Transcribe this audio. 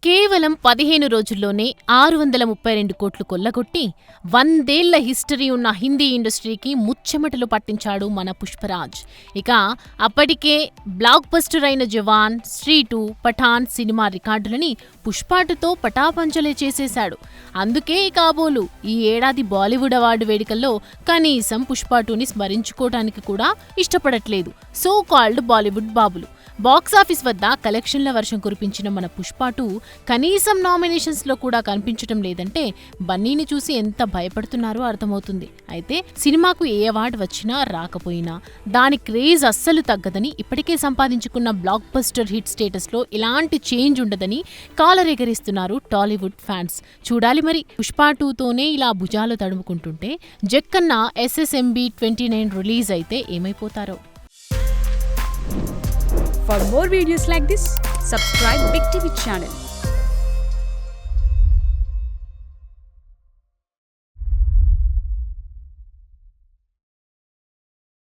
కేవలం 15 రోజుల్లోనే 632 కోట్లు కొల్లగొట్టి 100ఏళ్ల హిస్టరీ ఉన్న హిందీ ఇండస్ట్రీకి ముచ్చెమటలు పట్టించాడు మన పుష్పరాజ్. ఇక అప్పటికే బ్లాక్ బస్టర్ అయిన జవాన్, స్త్రీ 2, పఠాన్ సినిమా రికార్డులని పుష్ప 2తో పటాపంచలే చేసేశాడు. అందుకే కాబోలు ఈ ఏడాది బాలీవుడ్ అవార్డు వేడుకల్లో కనీసం పుష్ప 2ని స్మరించుకోవటానికి కూడా ఇష్టపడట్లేదు సో కాల్డ్ బాలీవుడ్ బాబులు. బాక్సాఫీస్ వద్ద కలెక్షన్ల వర్షం కురిపించిన మన పుష్ప 2 కనీసం నామినేషన్స్లో కూడా కనిపించటం లేదంటే బన్నీని చూసి ఎంత భయపడుతున్నారో అర్థమవుతుంది. అయితే సినిమాకు ఏ అవార్డు వచ్చినా రాకపోయినా దాని క్రేజ్ అస్సలు తగ్గదని, ఇప్పటికే సంపాదించుకున్న బ్లాక్ బస్టర్ హిట్ స్టేటస్లో ఎలాంటి చేంజ్ ఉండదని కాలరెగరిస్తున్నారు టాలీవుడ్ ఫ్యాన్స్. చూడాలి మరి పుష్ప 2తోనే ఇలా భుజాలు తడుముకుంటుంటే జక్కన్న SSMB 29 రిలీజ్ అయితే ఏమైపోతారో. For more videos like this, subscribe Big TV channel.